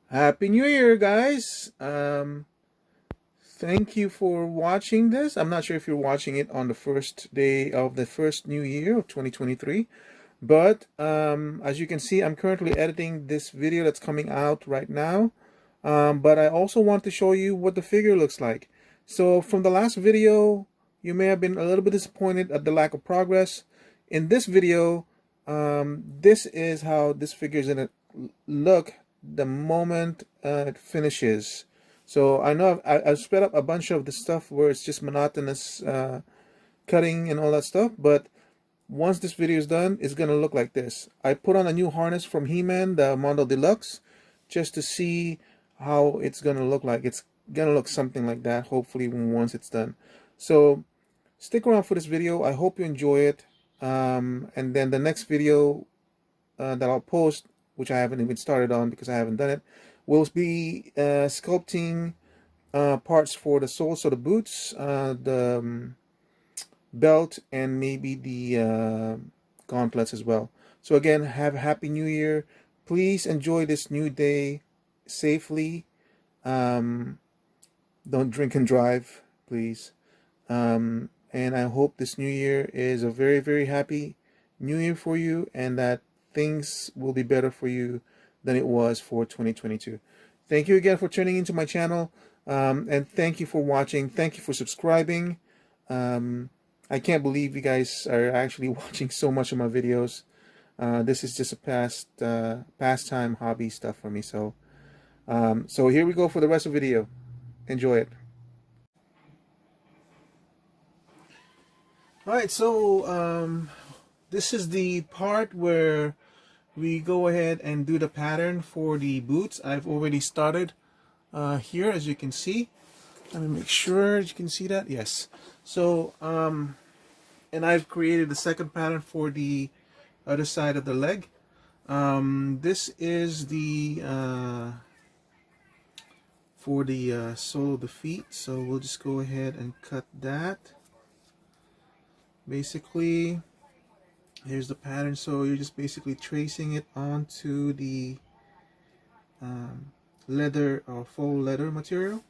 Happy New Year, guys. Thank you for watching this. I'm not sure if you're watching it on the first day of the first new year of 2023, but as you can see, I'm currently editing this video that's coming out right now. But I also want to show you what the figure looks like. So from the last video, you may have been a little bit disappointed at the lack of progress. In this video, this is how this figure is going to look the moment it finishes. So I know I've sped up a bunch of the stuff where it's just monotonous cutting and all that stuff, but once this video is done, it's going to look like this. I put on a new harness from He-Man, the Mondo Deluxe, just to see how it's going to look like. It's going to look something like that, hopefully, once it's done. So stick around for this video. I hope you enjoy it. And then the next video that I'll post, which I haven't even started on because I haven't done it, will be sculpting parts for the soles of the boots, the belt, and maybe the gauntlets as well. So again, have a happy new year. Please enjoy this new day safely. Don't drink and drive, please. And I hope this new year is a very, very happy new year for you, and that things will be better for you than it was for 2022. Thank you again for tuning into my channel, and thank you for watching. Thank you for subscribing. I can't believe you guys are actually watching so much of my videos. This is just a pastime hobby stuff for me. So here we go for the rest of the video. Enjoy it. All right, so this is the part where we go ahead and do the pattern for the boots. I've already started here, as you can see. Let me make sure you can see that. Yes. So and I've created the second pattern for the other side of the leg. This is the for the sole of the feet. So we'll just go ahead and cut that. Basically, here's the pattern. So you're just basically tracing it onto the leather or faux leather material.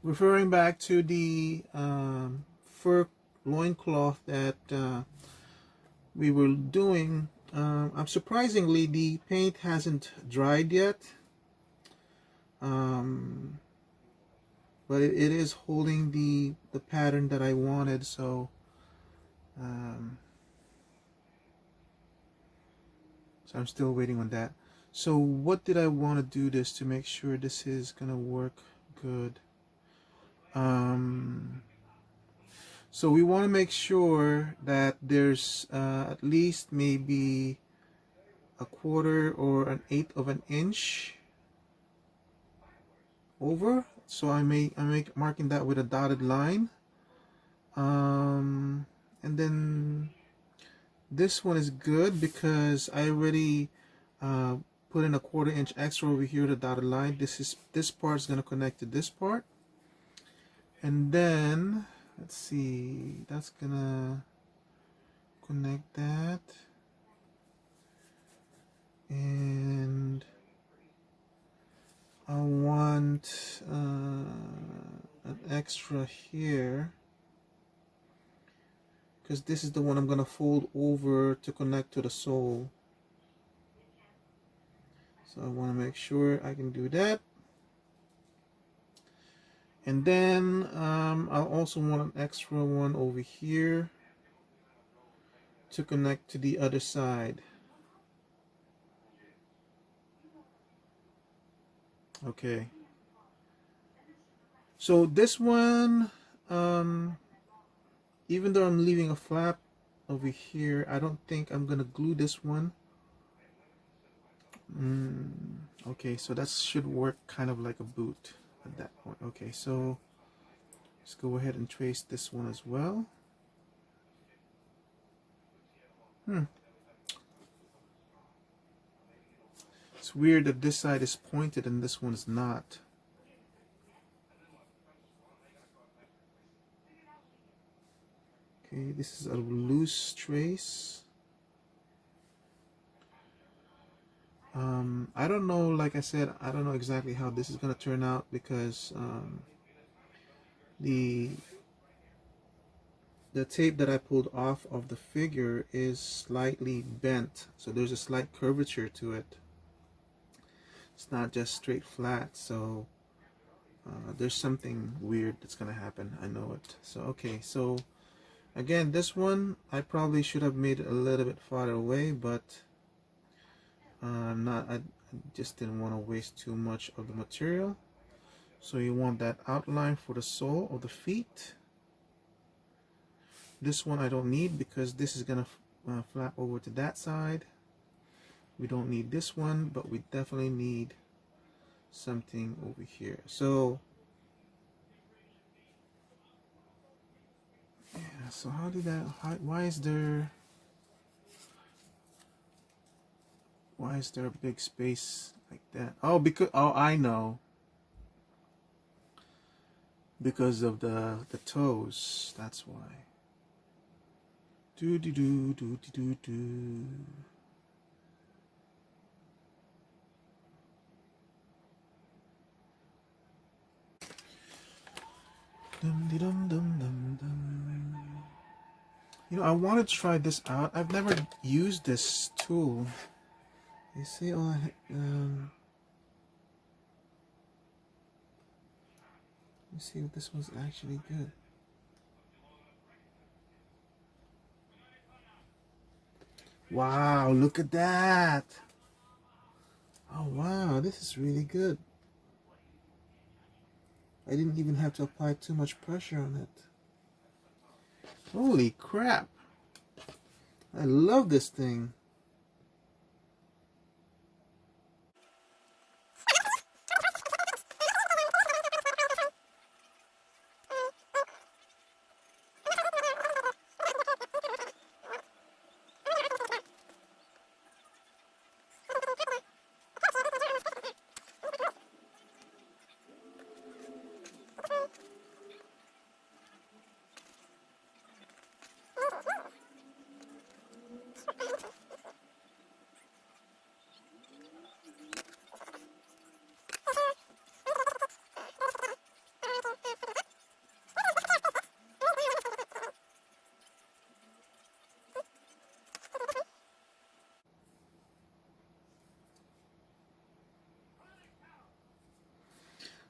Referring back to the fur loincloth that we were doing, surprisingly the paint hasn't dried yet, but it is holding the pattern that I wanted. So so I'm still waiting on that. So what did I want to do this to make sure this is gonna work good? So we want to make sure that there's at least maybe a quarter or an eighth of an inch over. So I'm marking that with a dotted line. And then this one is good because I already put in a quarter inch extra over here, the dotted line. This part is going to connect to this part. And then let's see, that's gonna connect that, and I want an extra here because this is the one I'm gonna fold over to connect to the sole. So I want to make sure I can do that. And then I'll also want an extra one over here to connect to the other side. Okay. So this one, even though I'm leaving a flap over here, I don't think I'm gonna glue this one. Okay, so that should work kind of like a boot at that point. Okay, so let's go ahead and trace this one as well. It's weird that this side is pointed and this one is not. Okay, this is a loose trace. I don't know, like I said, I don't know exactly how this is going to turn out because the tape that I pulled off of the figure is slightly bent, so there's a slight curvature to it. It's not just straight flat, so there's something weird that's gonna happen. I know it. So okay, so again, this one I probably should have made it a little bit farther away, but I just didn't want to waste too much of the material. So you want that outline for the sole of the feet. This one I don't need because this is gonna flap over to that side. We don't need this one, but we definitely need something over here. So yeah, so how did that, why is there a big space like that? Oh, because, oh, I know, because of the toes, that's why. Do do do do do do do. Dum dum dum dum dum. You know, I want to try this out. I've never used this tool. You see, let me see if this one's actually good. Wow, look at that. Oh wow, this is really good. I didn't even have to apply too much pressure on it. Holy crap. I love this thing.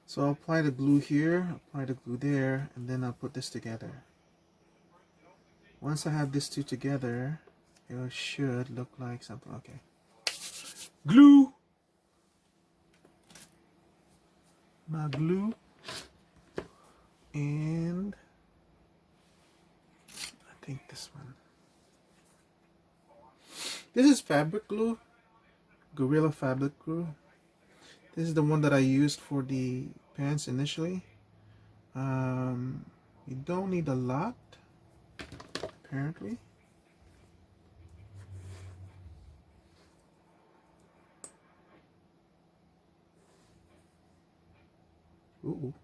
So I'll apply the glue here, apply the glue there, and then I'll put this together. Once I have these two together, it should look like something. Okay. Glue! My glue. And I think this one. This is fabric glue. Gorilla fabric glue. This is the one that I used for the pants initially. You don't need a lot, apparently. Ooh.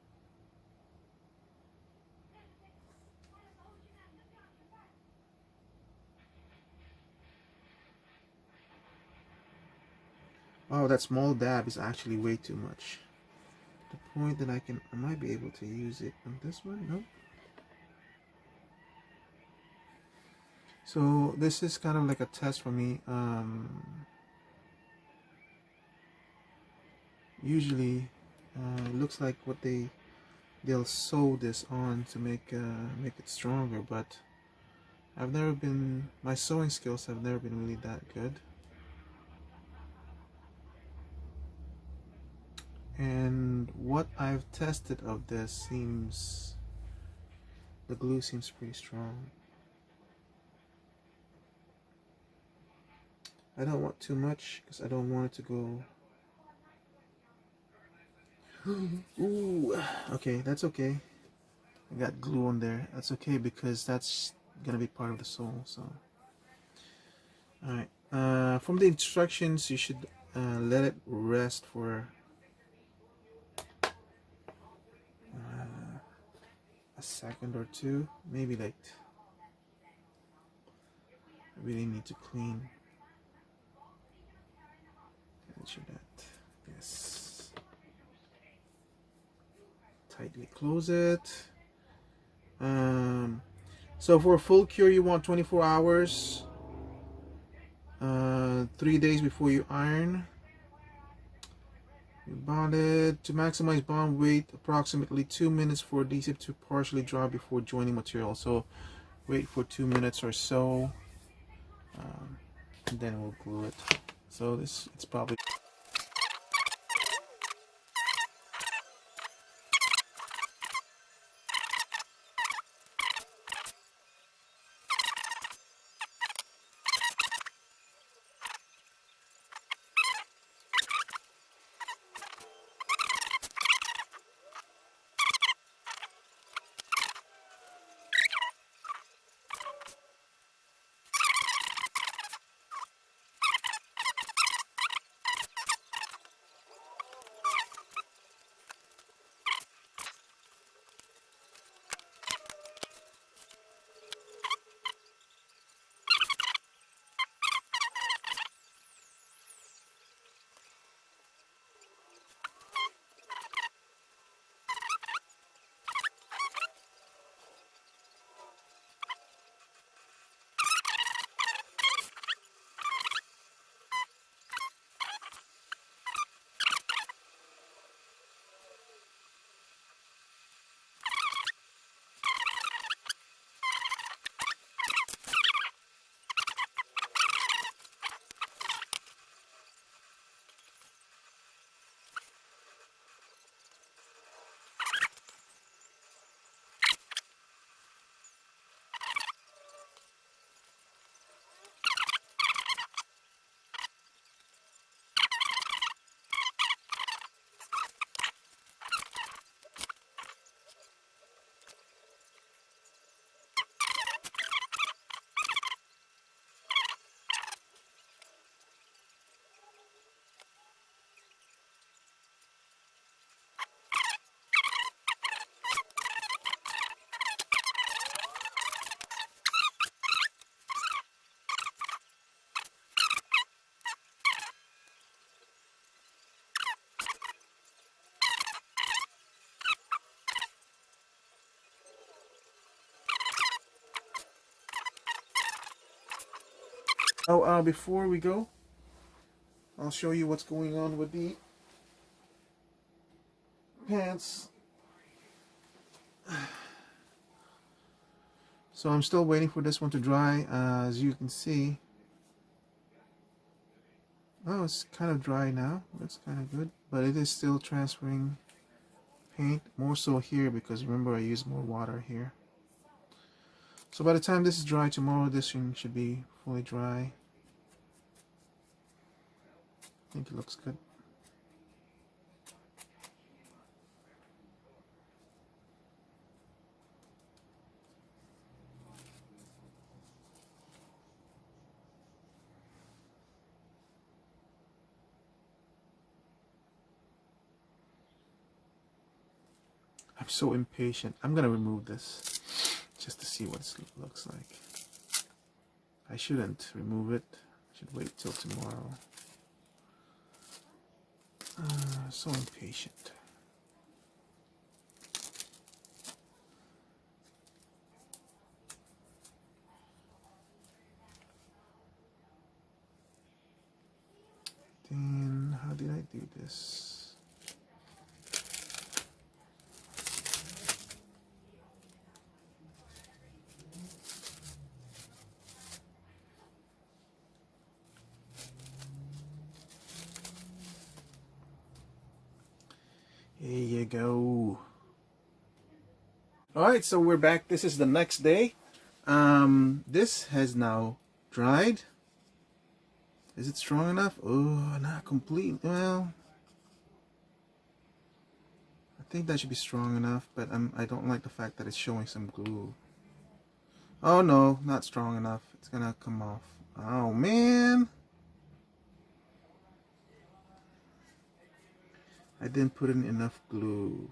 Oh, that small dab is actually way too much. The point that I might be able to use it on this one. Nope. So this is kind of like a test for me. Usually, it looks like what they'll sew this on to make it stronger, but my sewing skills have never been really that good. And what I've tested of this the glue seems pretty strong. I don't want too much because I don't want it to go. Ooh, okay, that's okay. I got glue on there. That's okay because that's gonna be part of the sole. So, all right. From the instructions, you should let it rest for a second or two, maybe like really need to clean. Ensure that. Yes. Tightly close it. So for a full cure, you want 24 hours. 3 days before you iron. You bond it to maximize bond weight. Approximately 2 minutes for adhesive to partially dry before joining material. So wait for 2 minutes or so. And then we'll glue it. So it's probably. Oh, before we go, I'll show you what's going on with the pants. So I'm still waiting for this one to dry. As you can see, oh, it's kind of dry now. That's kind of good, but it is still transferring paint, more so here because remember I used more water here. So by the time this is dry tomorrow, this one should be fully dry. I think it looks good. I'm so impatient. I'm gonna remove this just to see what it looks like. I shouldn't remove it. I should wait till tomorrow. So impatient. Then how did I do this? Here you go. Alright, so we're back. This is the next day. This has now dried. Is it strong enough? Oh, not complete. Well, I think that should be strong enough, but I don't like the fact that it's showing some glue. Oh no, not strong enough. It's gonna come off. Oh man. I didn't put in enough glue.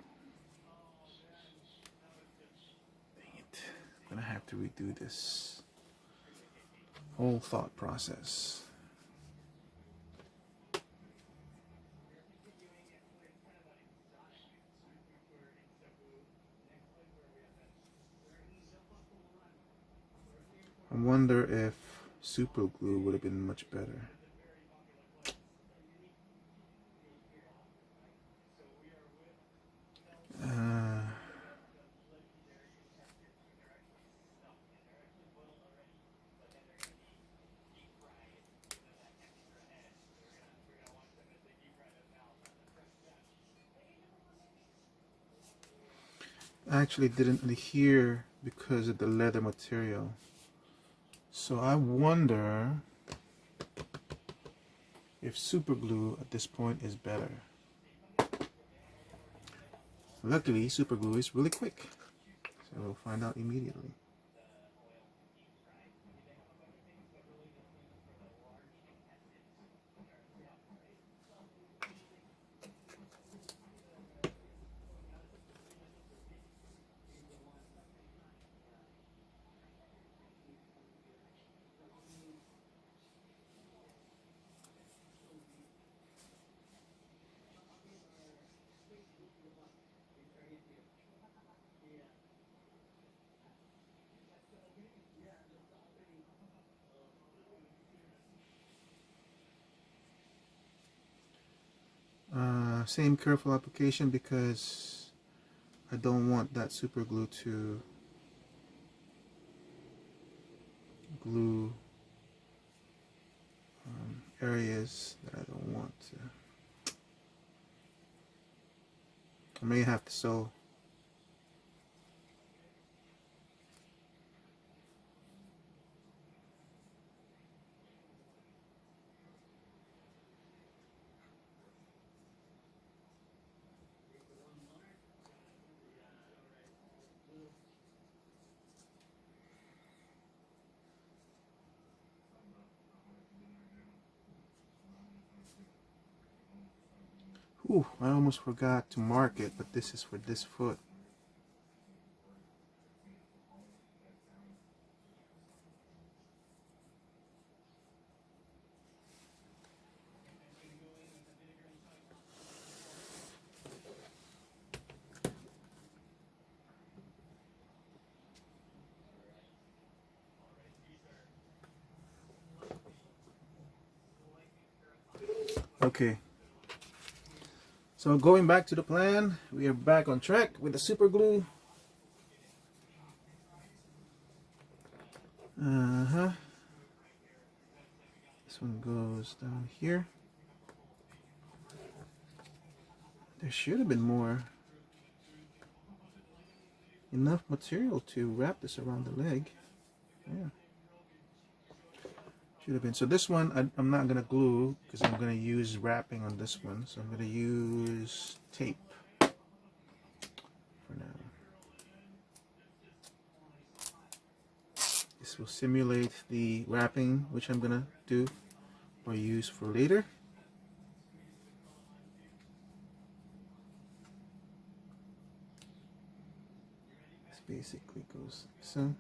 Dang it. I'm gonna have to redo this. whole thought process. I wonder if super glue would have been much better. I actually didn't adhere because of the leather material. So I wonder if super glue at this point is better. Luckily, super glue is really quick, so we'll find out immediately. Same careful application because I don't want that super glue to glue areas that I don't want to. I may have to sew. Ooh, I almost forgot to mark it, but this is for this foot. Okay. So going back to the plan, we are back on track with the super glue. This one goes down here. There should have been enough material to wrap this around the leg. Yeah. Should have been. So this one I'm not gonna glue because I'm gonna use wrapping on this one. So I'm gonna use tape for now. This will simulate the wrapping, which I'm gonna do or use for later. This basically goes so.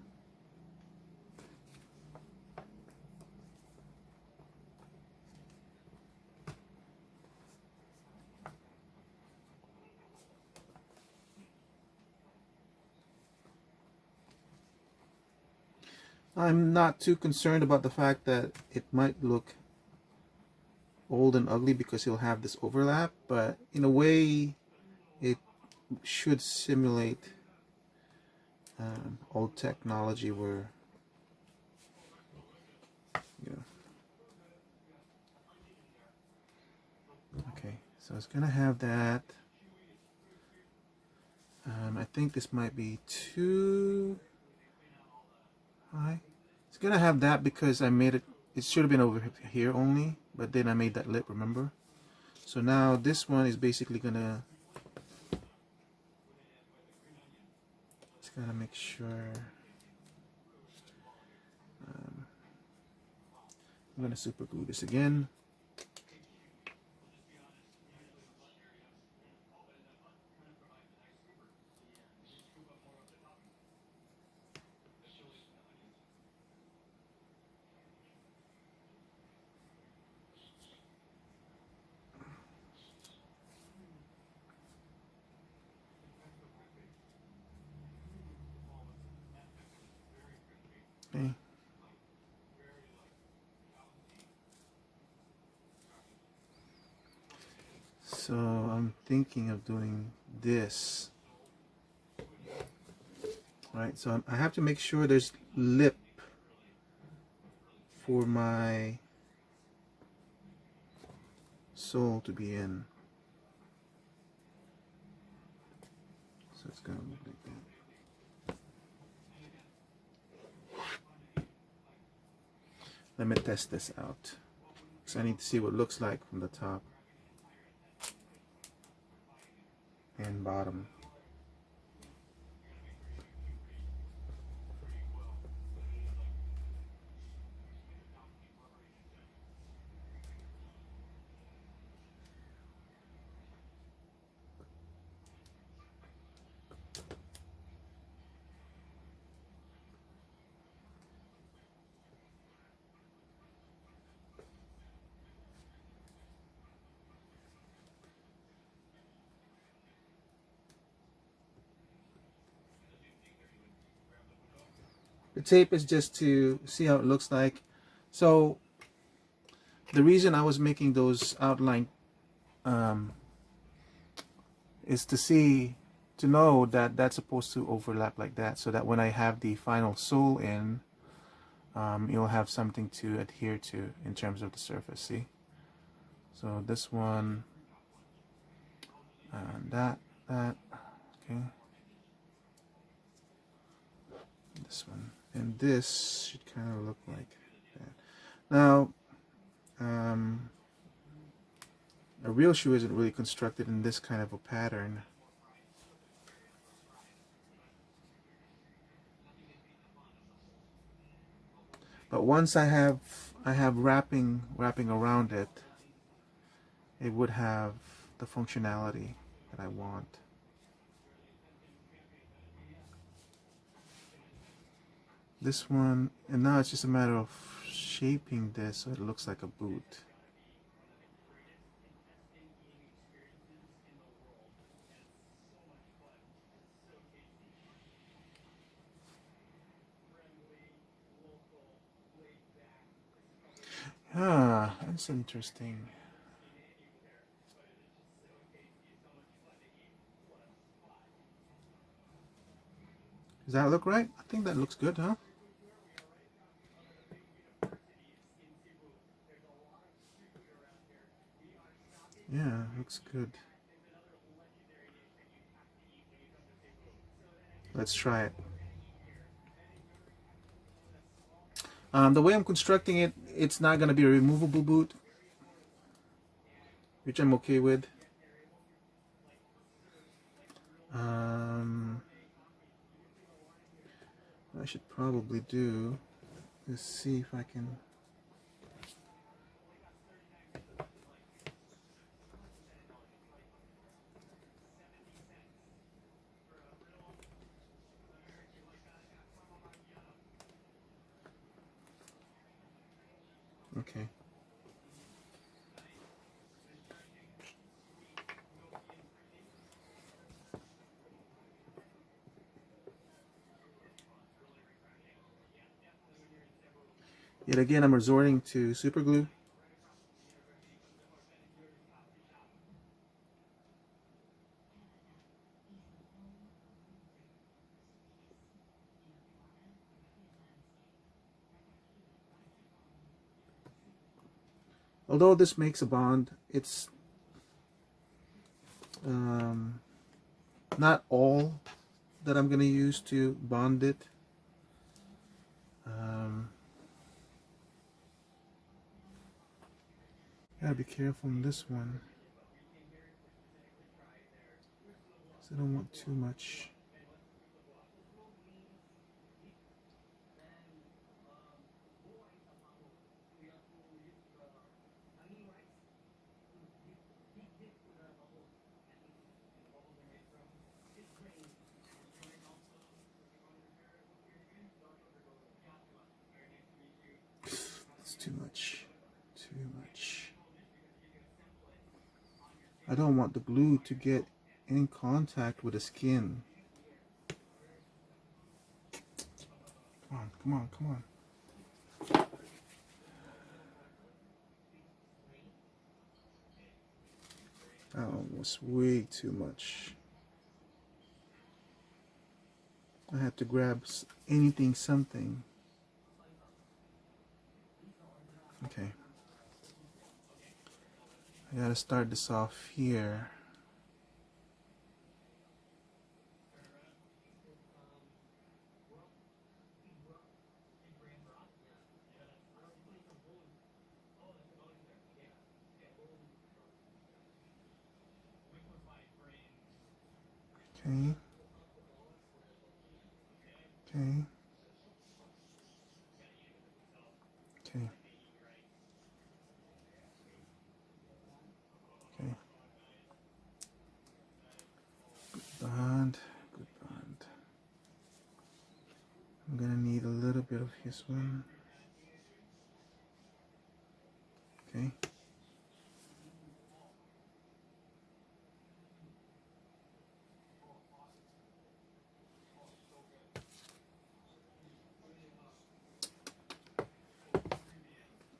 I'm not too concerned about the fact that it might look old and ugly because it'll have this overlap, but in a way it should simulate old technology where, you know. Okay, so it's gonna have that. I think this might be too high. It's gonna have that because I made it. It should have been over here only, but then I made that lip, remember? So now this one is basically gonna. Just gotta make sure. I'm gonna super glue this again. Okay. So I'm thinking of doing this. Right, so I have to make sure there's lip for my sole to be in. So it's gonna look like that. Let me test this out. So I need to see what it looks like from the top and bottom. The tape is just to see how it looks like. So the reason I was making those outline is to know that that's supposed to overlap like that, so that when I have the final sole in, you'll have something to adhere to in terms of the surface. See? So this one, that, okay. This one, and this should kind of look like that. Now, a real shoe isn't really constructed in this kind of a pattern. But once I have wrapping around it, it would have the functionality that I want. This one, and now it's just a matter of shaping this so it looks like a boot. Ah, that's interesting. Does that look right? I think that looks good, huh? Yeah, looks good. Let's try it. The way I'm constructing it, it's not going to be a removable boot, which I'm okay with. I should probably do is see if I can. Okay. Yet again, I'm resorting to super glue. Although this makes a bond, it's not all that I'm going to use to bond it. Gotta be careful on this one, because I don't want too much. It's too much. Too much. I don't want the glue to get in contact with the skin. Come on, come on, come on. That was way too much. I had to grab anything, something. Okay. I gotta start this off here. Okay. Okay. Okay. Okay. Bond. Good bond. I'm gonna need a little bit of his one. Okay.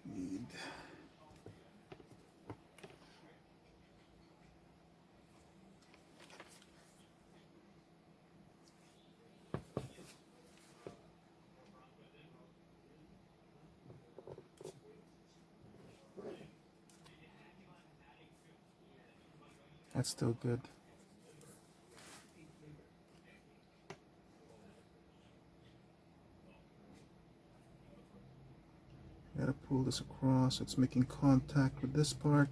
Need. That's still good. Gotta pull this across so it's making contact with this part.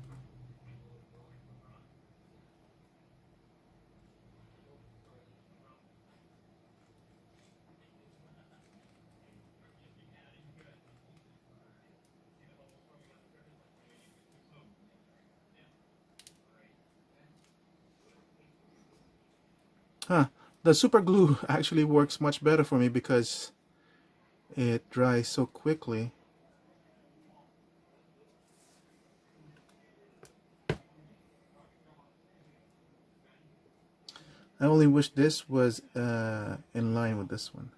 Huh. The super glue actually works much better for me because it dries so quickly. I only wish this was in line with this one.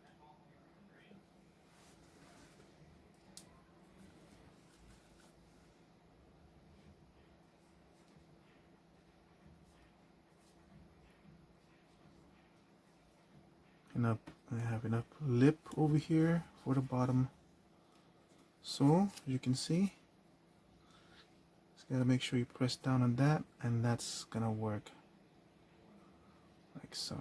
Enough. I have enough lip over here for the bottom. So as you can see, just gotta make sure you press down on that, and that's gonna work like so.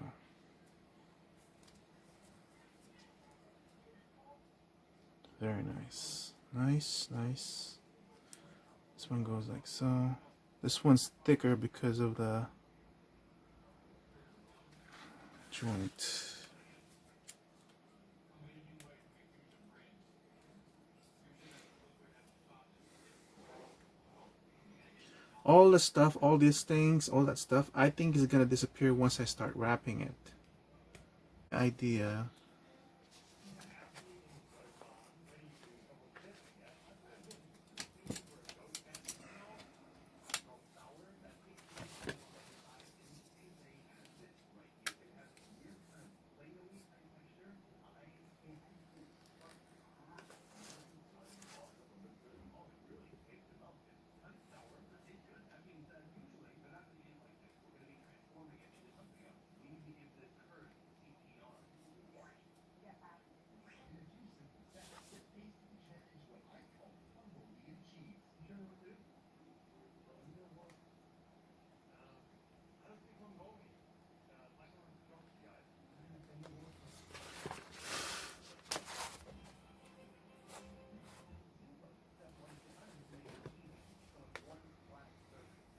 Very nice. Nice, nice. This one goes like so. This one's thicker because of the joint. All the stuff, all these things, all that stuff, I think is gonna disappear once I start wrapping it. Idea.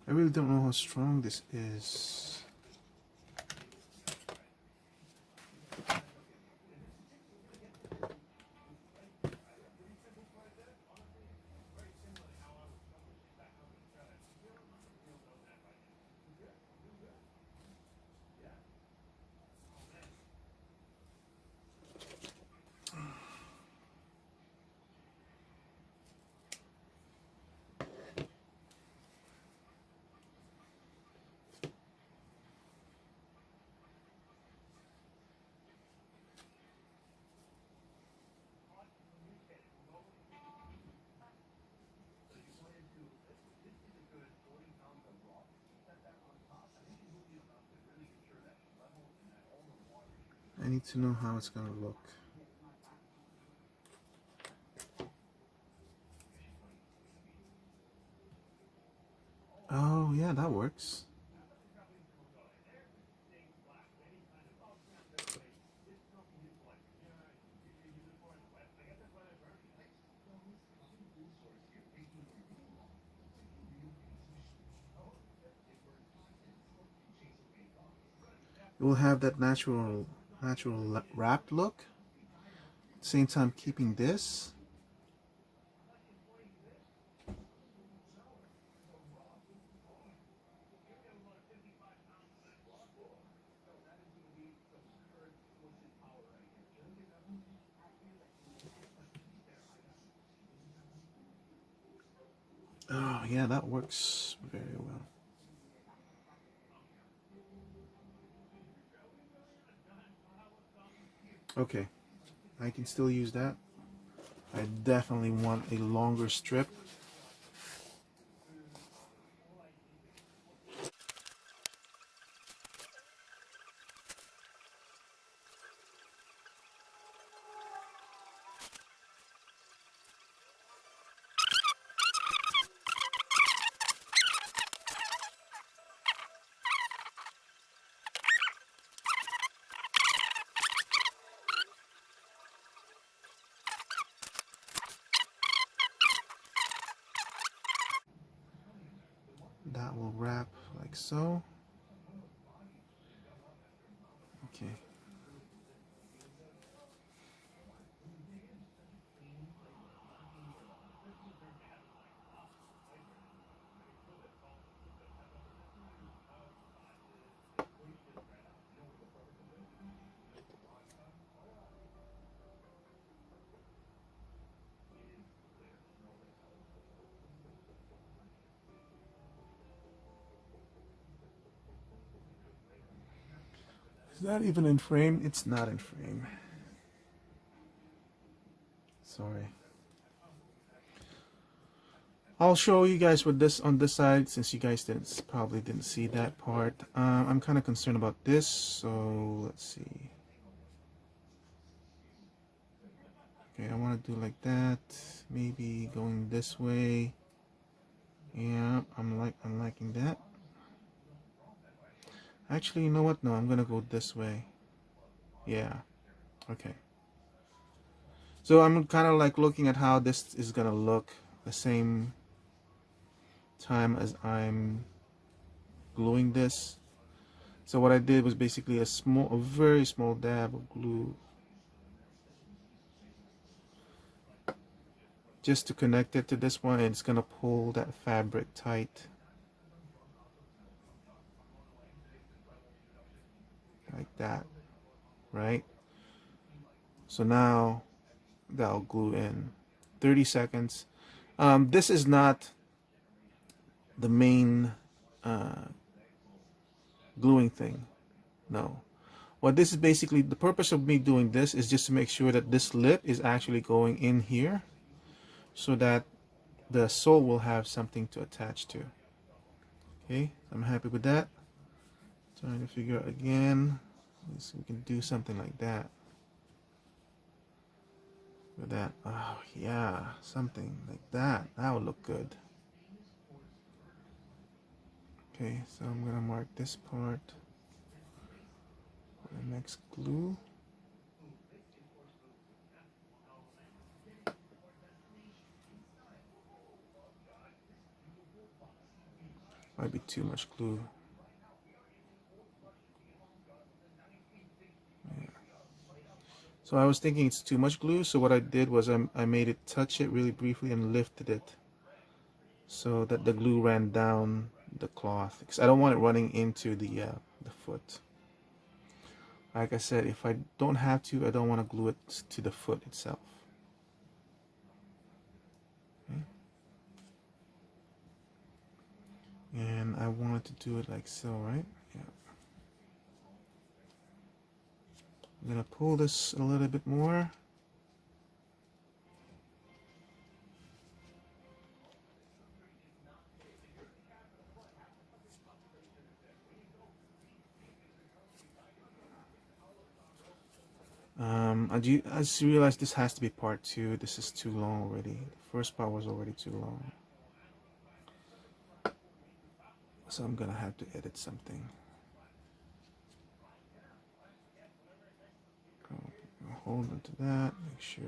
I really don't know how strong this is. I need to know how it's gonna look. Oh yeah, that works. It will have that natural wrapped look. Same time keeping this. Oh yeah, that works very well. Okay, I can still use that. I definitely want a longer strip. That will wrap like so. Okay. Is that even in frame? It's not in frame. Sorry. I'll show you guys with this on this side since you guys probably didn't see that part. I'm kind of concerned about this, so let's see. Okay, I want to do like that. Maybe going this way. Yeah, I'm liking that. Actually, you know what? No, I'm gonna go this way. Yeah. Okay. So I'm kind of like looking at how this is gonna look the same time as I'm gluing this. So what I did was basically a very small dab of glue just to connect it to this one, and it's gonna pull that fabric tight like that, right? So now that'll glue in 30 seconds. This is not the main gluing thing, no. What this is basically, the purpose of me doing this is just to make sure that this lip is actually going in here so that the sole will have something to attach to. Okay, I'm happy with that. Trying to figure out again. So we can do something like that. With that. Oh yeah, something like that. That would look good. Okay, so I'm gonna mark this part. The next glue. Might be too much glue. Yeah. So I was thinking it's too much glue, so what I did was I made it touch it really briefly and lifted it so that the glue ran down the cloth, because I don't want it running into the foot. Like I said, if I don't have to, I don't want to glue it to the foot itself. Okay. And I wanted to do it like so, right? Yeah. I'm gonna pull this a little bit more. I just realized this has to be part 2. This is too long already. The first part was already too long. So I'm gonna have to edit something. Hold on to that, make sure.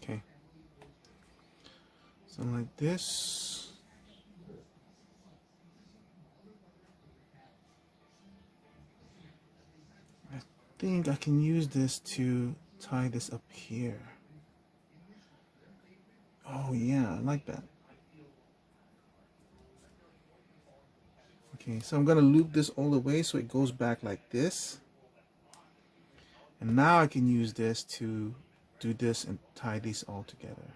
Okay. Something like this. I think I can use this to tie this up here. Oh yeah, I like that. Okay, so I'm gonna loop this all the way so it goes back like this. And now I can use this to do this and tie these all together.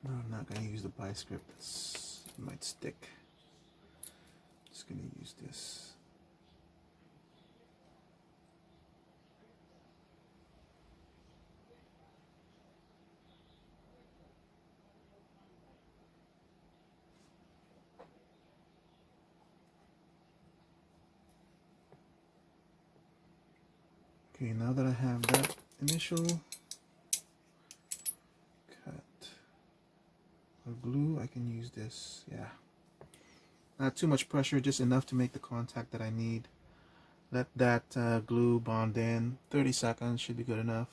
No, I'm not gonna use the bi-script. It might stick. Just gonna use this. Okay, now that I have that initial cut of glue, I can use this. Yeah. Not too much pressure, just enough to make the contact that I need. Let that glue bond in. 30 seconds should be good enough.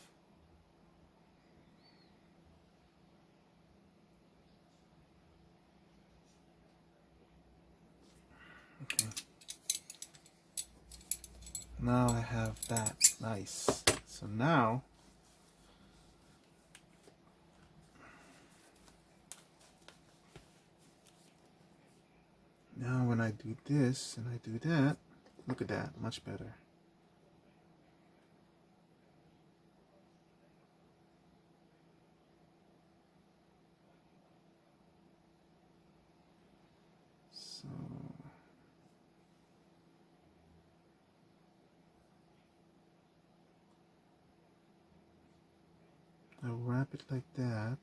Okay. Now I have that. Nice. So now when I do this and I do that, look at that, much better. So I wrap it like that.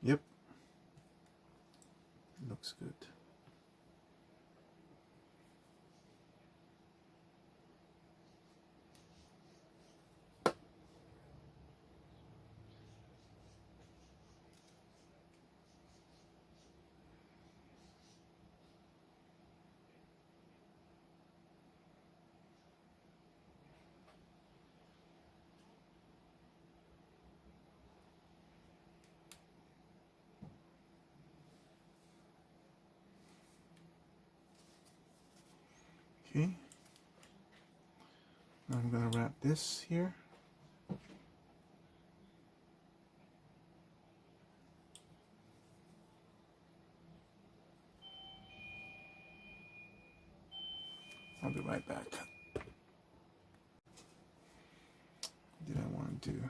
Yep. Looks good. Okay. I'm gonna wrap this here. I'll be right back. What did I want to do?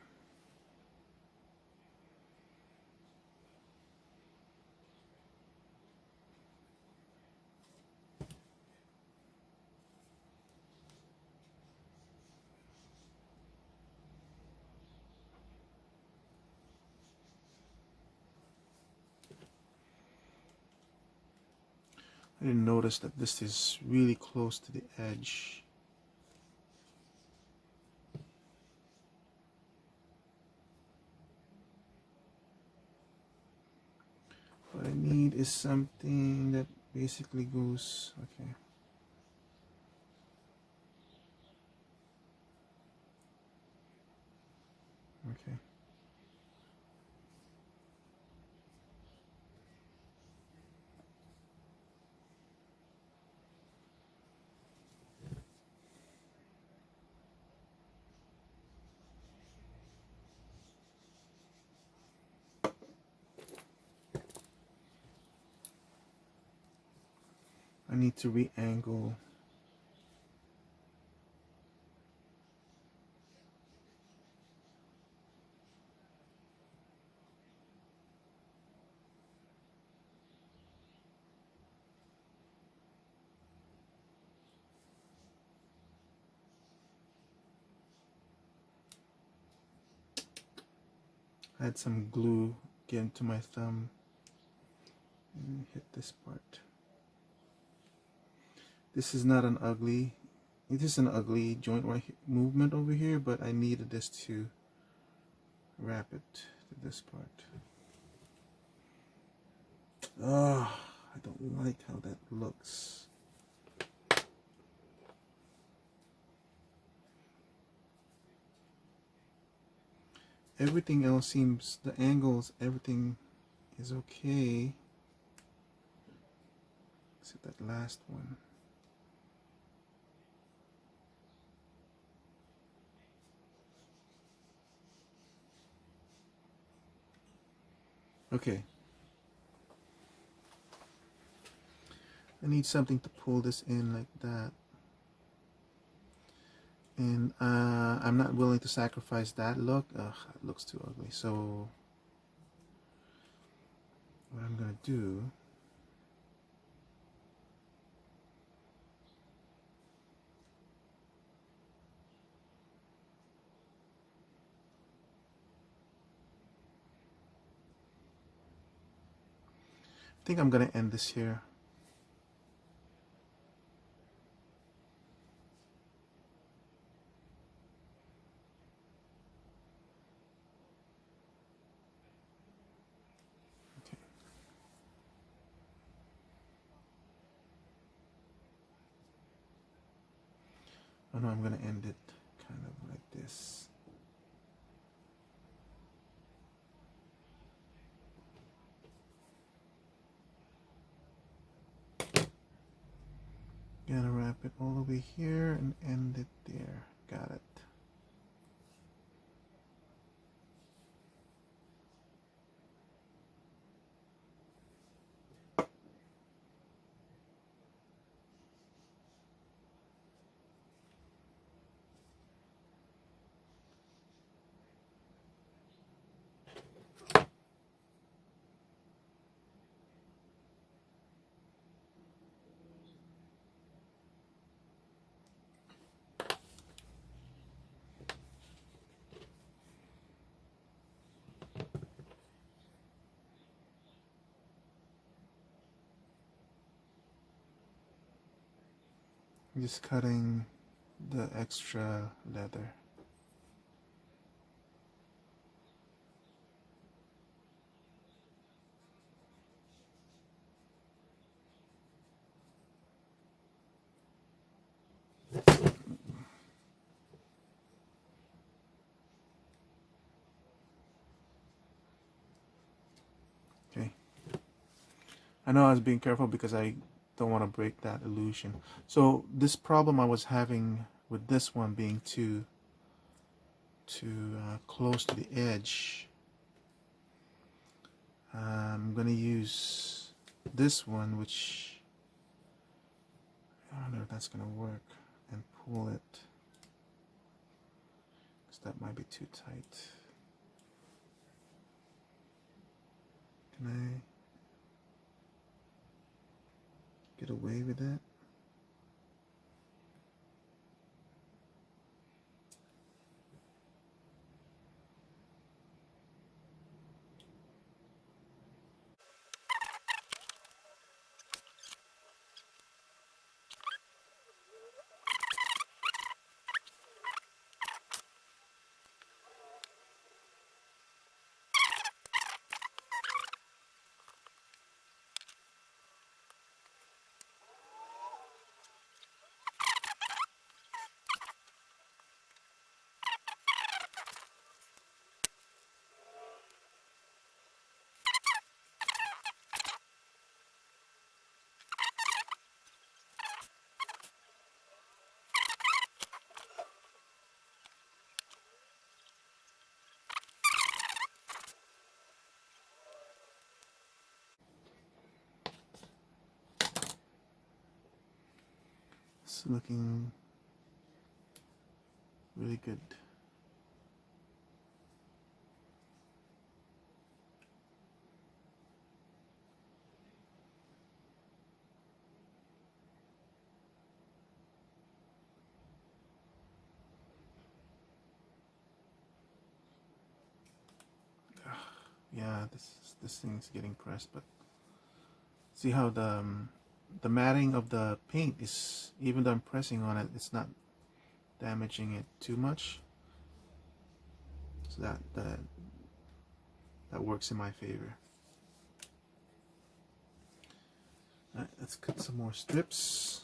I didn't notice that this is really close to the edge. What I need is something that basically goes, okay. Okay. I need to re-angle. I had some glue get into my thumb and hit this part. This is not an ugly, it is an ugly joint right movement over here, but I needed this to wrap it to this part. Oh, I don't like how that looks. Everything else seems, the angles, everything is okay. Except that last one. Okay. I need something to pull this in like that. And I'm not willing to sacrifice that look. Ugh, it looks too ugly. So what I'm gonna do, I think I'm gonna end this here. Okay. Oh no, I'm gonna end it kind of like this. Gonna wrap it all the way here and end it there. Got it. I'm just cutting the extra leather. Okay. I know I was being careful because I don't want to break that illusion. So this problem I was having with this one being too close to the edge, I'm gonna use this one, which I don't know if that's gonna work, and pull it, because that might be too tight. Can I get away with that? It's looking really good. Yeah, this thing's getting pressed, but see how the matting of the paint is, even though I'm pressing on it, it's not damaging it too much. So that works in my favor. Alright, let's cut some more strips.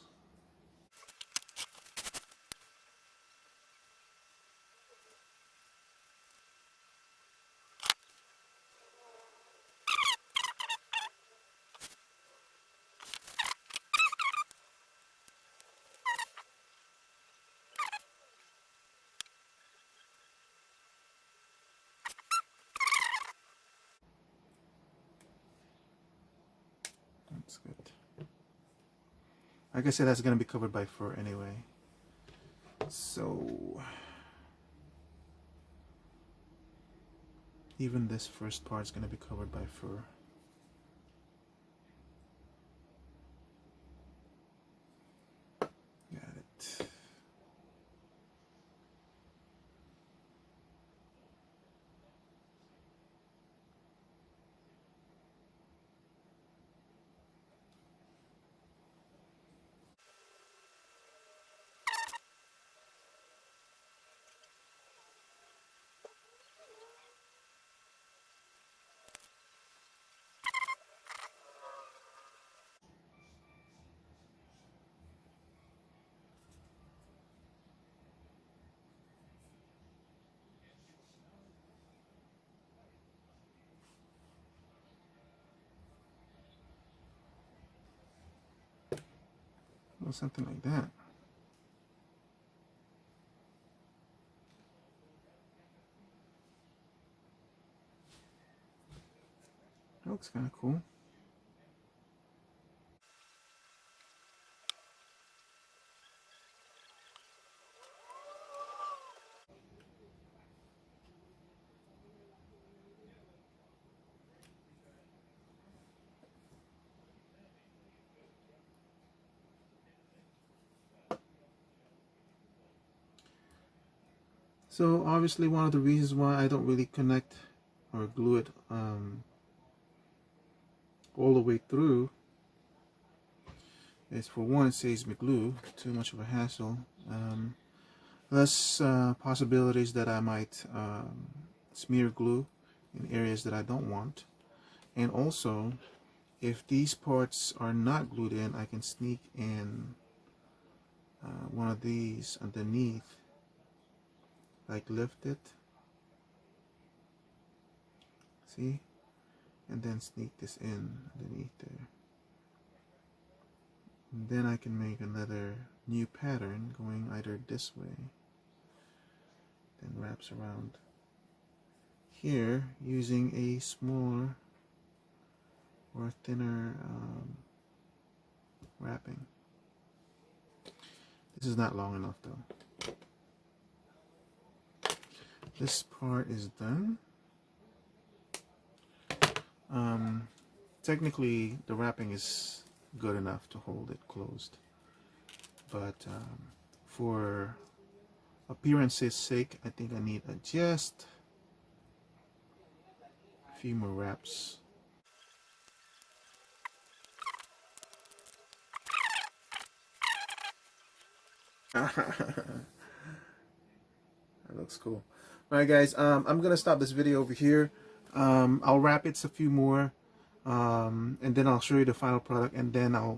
That's good. Like I said, that's going to be covered by fur anyway. So even this first part is going to be covered by fur. Got it. Well, something like that. That looks kind of cool. So obviously one of the reasons why I don't really connect or glue it all the way through is, for one, it saves me glue, too much of a hassle. Less possibilities that I might smear glue in areas that I don't want. And also, if these parts are not glued in, I can sneak in one of these underneath, like lift it, see, and then sneak this in underneath there. And then I can make another new pattern going either this way, then wraps around here using a smaller or thinner wrapping. This is not long enough though. This part is done. Technically the wrapping is good enough to hold it closed, but for appearance's sake, I think I need just a few more wraps. That looks cool. Alright guys, I'm gonna stop this video over here. I'll wrap it a few more, and then I'll show you the final product, and then I'll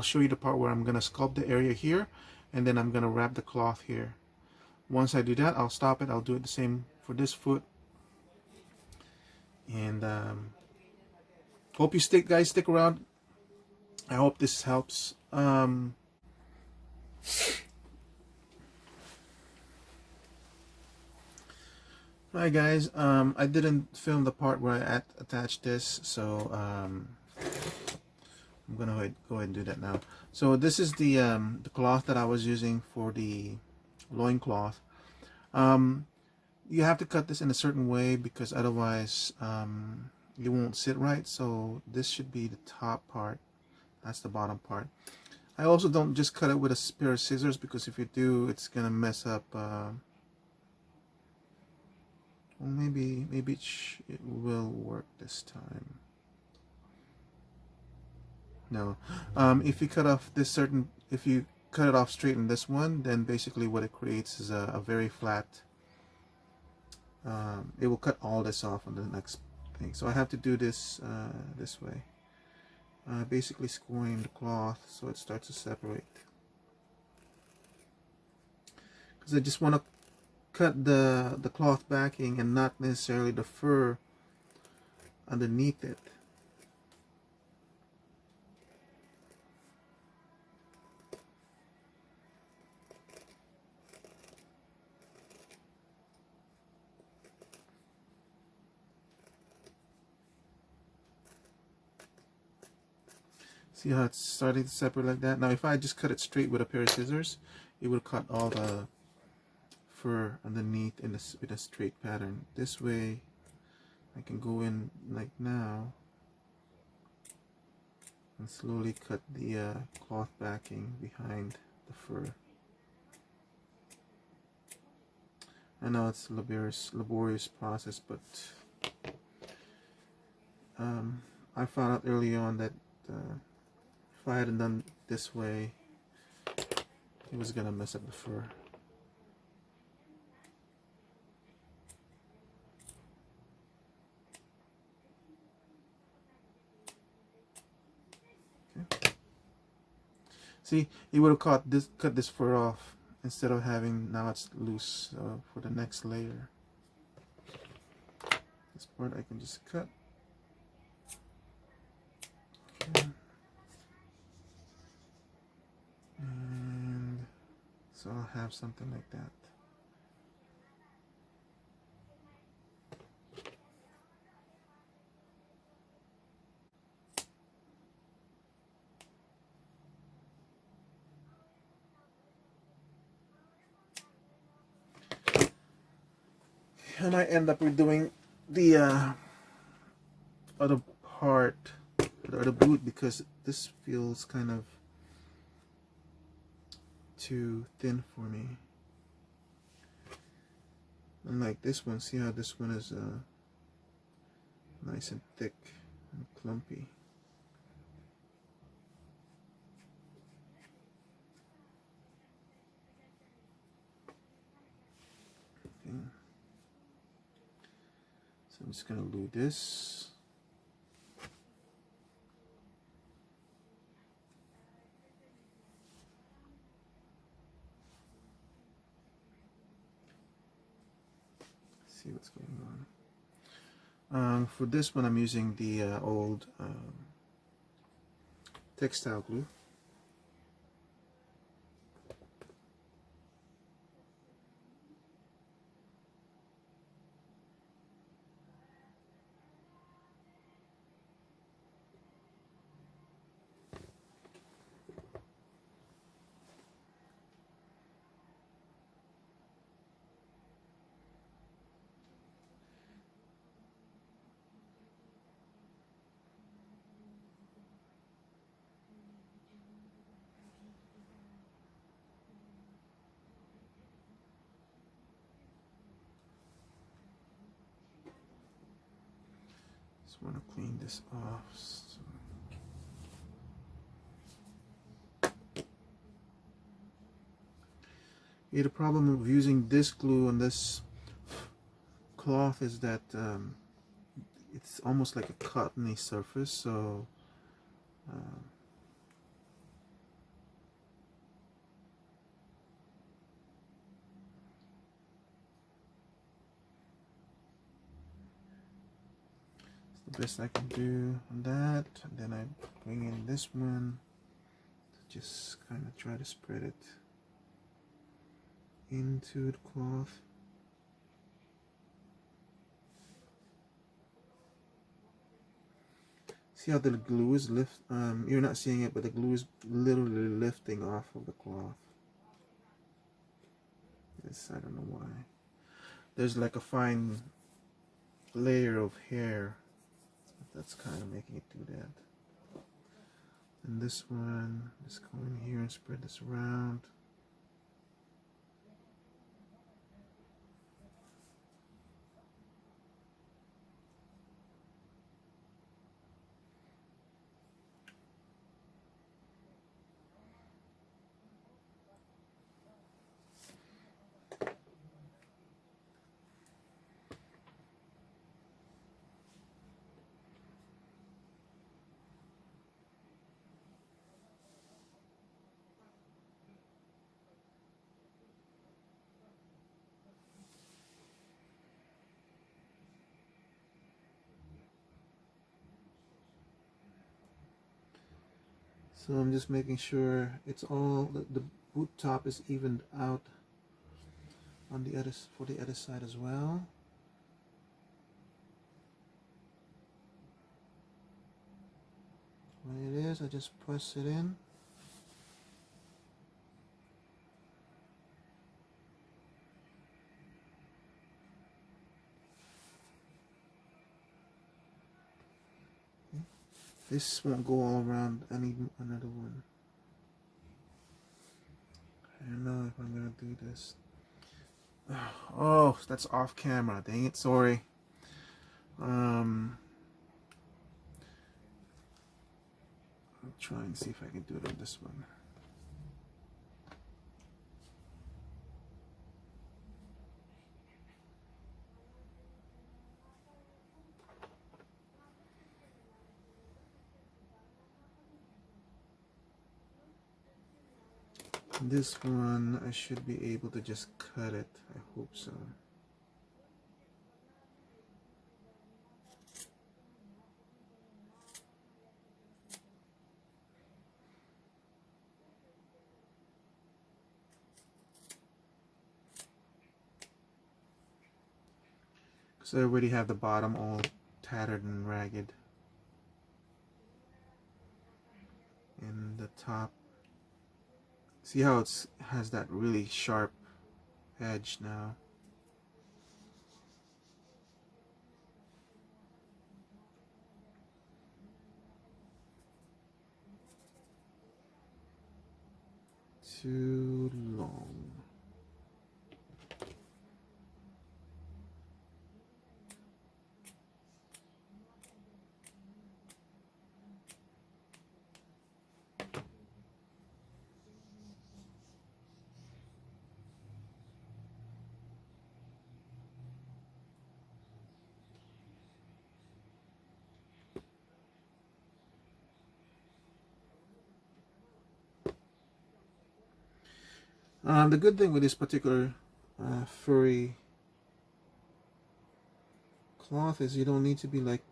show you the part where I'm gonna sculpt the area here, and then I'm gonna wrap the cloth here. Once I do that, I'll stop it. I'll do it the same for this foot, and hope you guys stick around. I hope this helps. Hi guys, I didn't film the part where I attached this, so I'm gonna go ahead and do that now. So this is the cloth that I was using for the loincloth. You have to cut this in a certain way because otherwise it won't sit right. So this should be the top part. That's the bottom part. I also don't just cut it with a pair of scissors, because if you do, it's gonna mess up. Well, maybe it will work this time. No, if you cut off this if you cut it off straight in this one, then basically what it creates is a very flat. It will cut all this off on the next thing. So I have to do this this way. Basically scoring the cloth so it starts to separate. Because I just want to cut the cloth backing and not necessarily the fur underneath it. See how it's starting to separate like that? Now if I just cut it straight with a pair of scissors, it would cut all the fur underneath in with a straight pattern. This way I can go in like now and slowly cut the cloth backing behind the fur. I know it's a laborious process, but I found out early on that if I hadn't done this way, it was gonna mess up the fur. Okay. See, it would have cut this fur off instead of having, now it's loose for the next layer. This part I can just cut. Okay. And so I'll have something like that. I might end up redoing the other part, the other boot, because this feels kind of too thin for me. Unlike this one, see how this one is nice and thick and clumpy. Okay. So I'm just gonna glue this. See what's going on. For this one, I'm using the old textile glue. want to clean this off. Yeah, the problem of using this glue on this cloth is that it's almost like a cottony surface, so it's the best I can do on that. And then I bring in this one to just kind of try to spread it into the cloth. See how the glue is you're not seeing it, but the glue is literally lifting off of the cloth. This, I don't know why. There's like a fine layer of hair that's kind of making it do that. And this one, just go in here and spread this around. So I'm just making sure it's all, the boot top is evened out on the other, for the other side as well. When it is, I just press it in. This won't go all around. I need another one. I don't know if I'm gonna do this. Oh, that's off camera. Dang it, sorry. I'll try and see if I can do it on this one. This one, I should be able to just cut it. I hope so. Because I already have the bottom all tattered and ragged. And the top, see how it has that really sharp edge now. Too long. The good thing with this particular furry cloth is you don't need to be like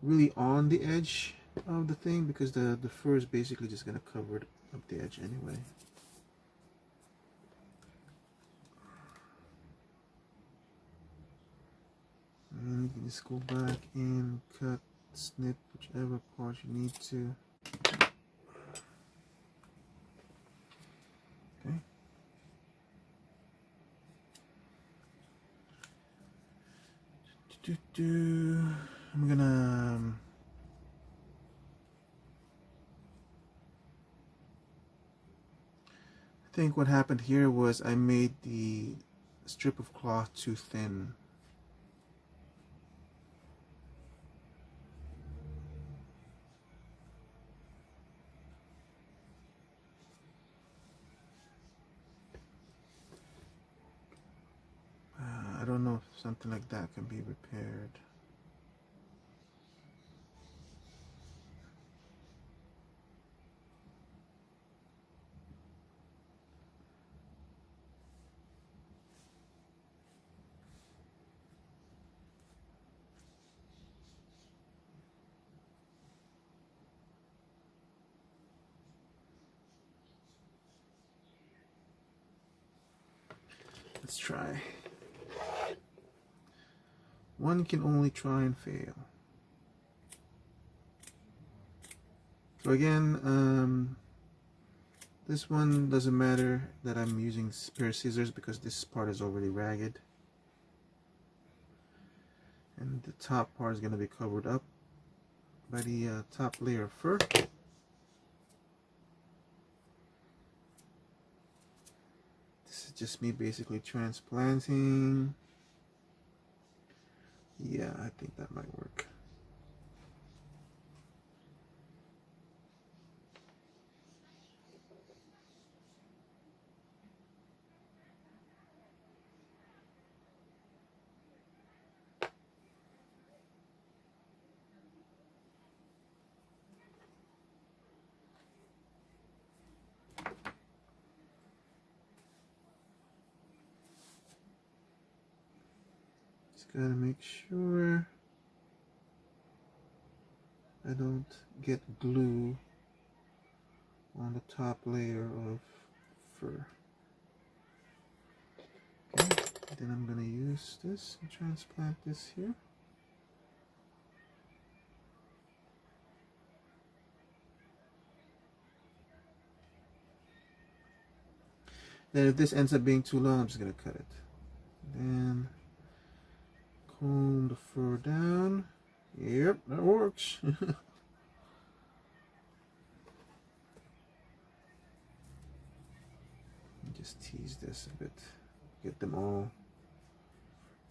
really on the edge of the thing, because the fur is basically just going to cover up the edge anyway. And you can just go back and cut, snip whichever part you need to. Okay. I'm gonna I think what happened here was I made the strip of cloth too thin. something like that can be repaired. Let's try. One can only try and fail. So again, this one doesn't matter that I'm using a pair of scissors because this part is already ragged. And the top part is going to be covered up by the top layer of fur. This is just me basically transplanting. Yeah, I think that might work. Just gotta make sure I don't get glue on the top layer of fur. Okay, then I'm gonna use this and transplant this here. Then if this ends up being too long, I'm just gonna cut it. Then comb the fur down. Yep, that works. Just tease this a bit. Get them all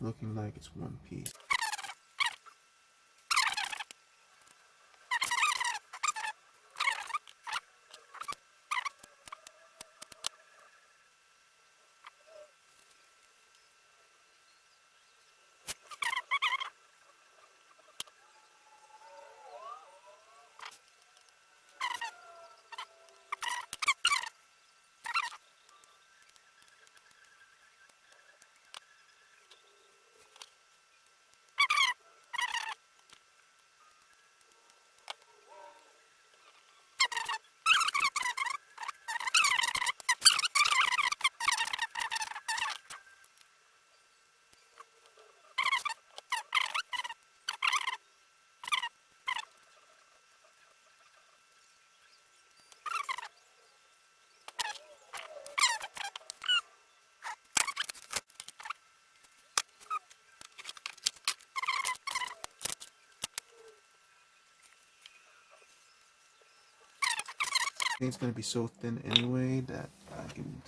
looking like it's one piece. I think it's going to be so thin anyway that I can...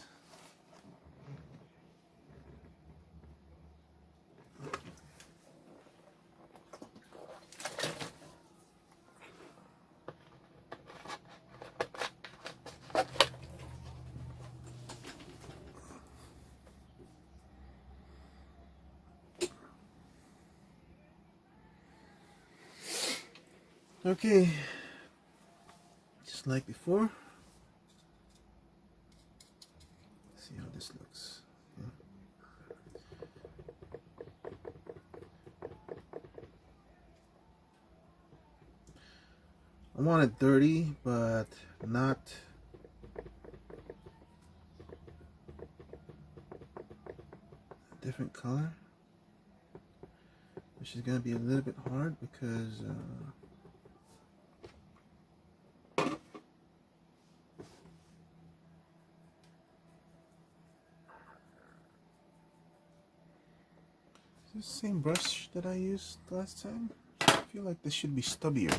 Okay, just like before. See how this looks. I want it dirty, but not a different color, which is going to be a little bit hard because the same brush that I used last time. I feel like this should be stubbier.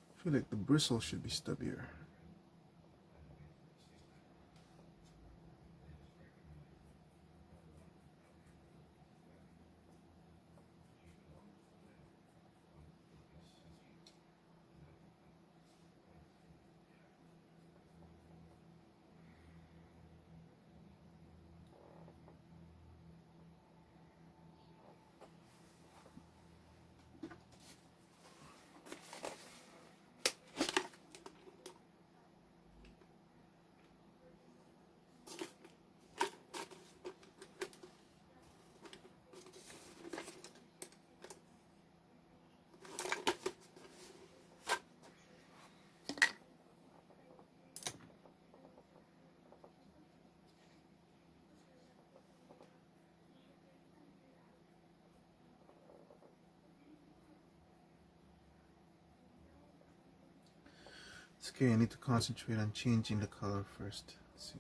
I feel like the bristle should be stubbier. Okay, I need to concentrate on changing the color first. Let's see.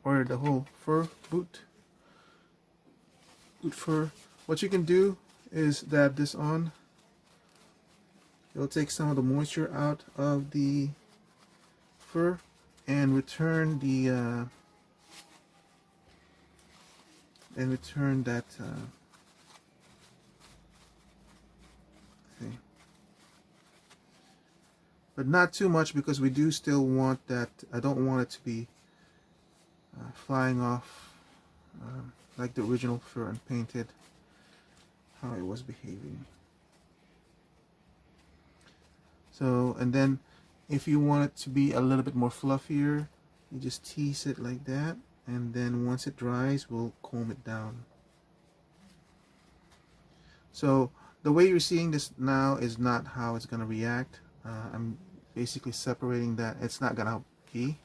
Or the whole fur boot fur. What you can do is dab this on. It'll take some of the moisture out of the fur and return the see. But not too much, because we do still want that. I don't want it to be flying off like the original fur unpainted, how it was behaving. So, and then if you want it to be a little bit more fluffier, you just tease it like that, and then once it dries, we'll comb it down. So the way you're seeing this now is not how it's going to react. I'm basically separating that. It's not going to be.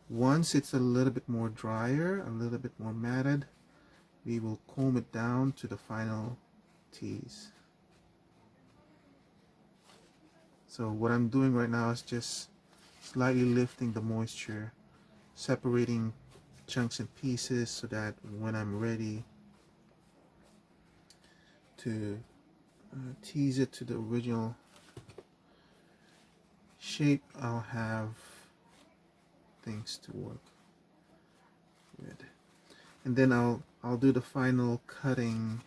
Once it's a little bit more drier, a little bit more matted, we will comb it down to the final tease. So what I'm doing right now is just slightly lifting the moisture, separating chunks and pieces, so that when I'm ready to tease it to the original shape, I'll have things to work with. And then I'll do the final cutting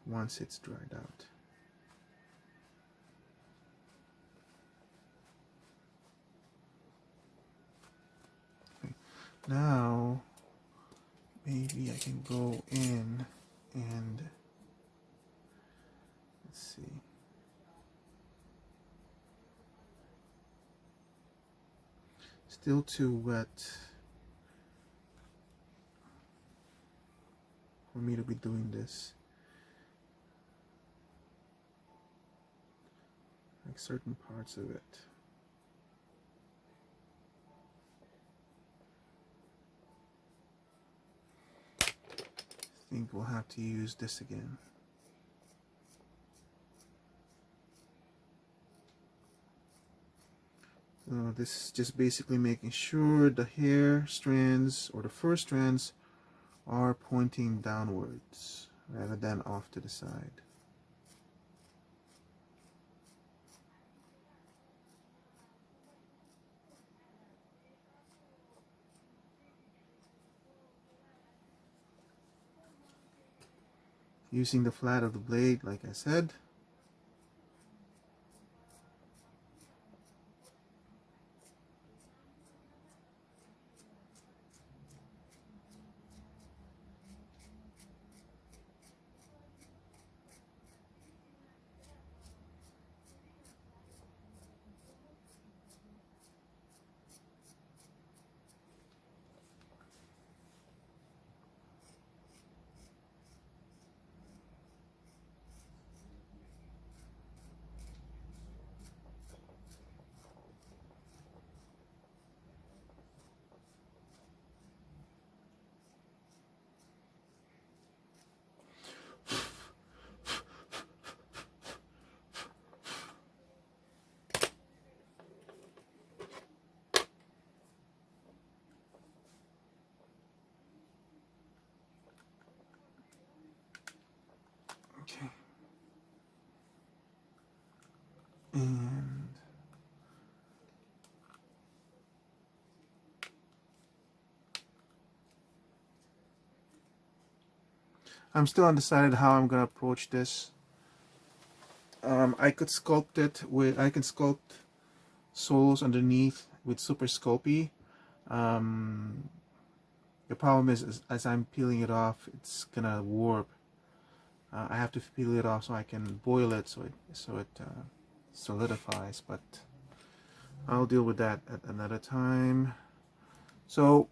once it's dried out. Okay. Now maybe I can go in and let's see. Still too wet for me to be doing this. Like certain parts of it. I think we'll have to use this again. So this is just basically making sure the hair strands, or the fur strands, are pointing downwards rather than off to the side. Using the flat of the blade, like I said. I'm still undecided how I'm gonna approach this. I could sculpt it with, I can sculpt soles underneath with Super Sculpey. The problem is as I'm peeling it off, it's gonna warp. I have to peel it off so I can boil it so it solidifies, but I'll deal with that at another time. So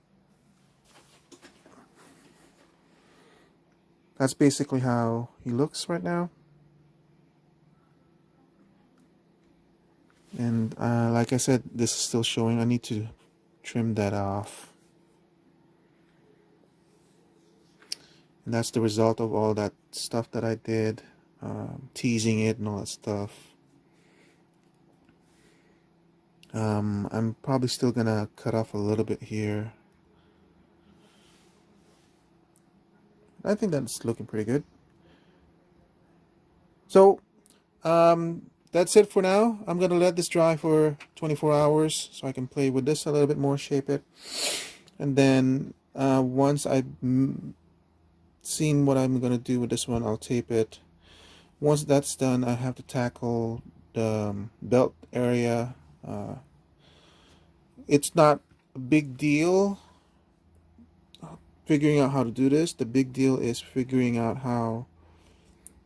that's basically how he looks right now. And like I said, this is still showing. I need to trim that off. And that's the result of all that stuff that I did, teasing it and all that stuff. I'm probably still gonna cut off a little bit here. I think that's looking pretty good. So that's it for now. I'm gonna let this dry for 24 hours so I can play with this a little bit more, shape it, and then once I've seen what I'm gonna do with this one, I'll tape it. Once that's done, I have to tackle the belt area. It's not a big deal figuring out how to do this. The big deal is figuring out how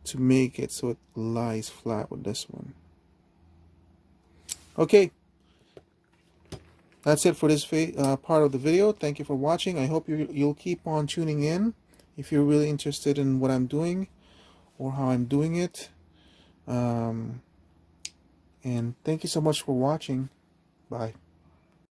to make it so it lies flat with this one. Okay, that's it for this part of the video. Thank you for watching. I hope you'll keep on tuning in if you're really interested in what I'm doing or how I'm doing it. And thank you so much for watching. Bye.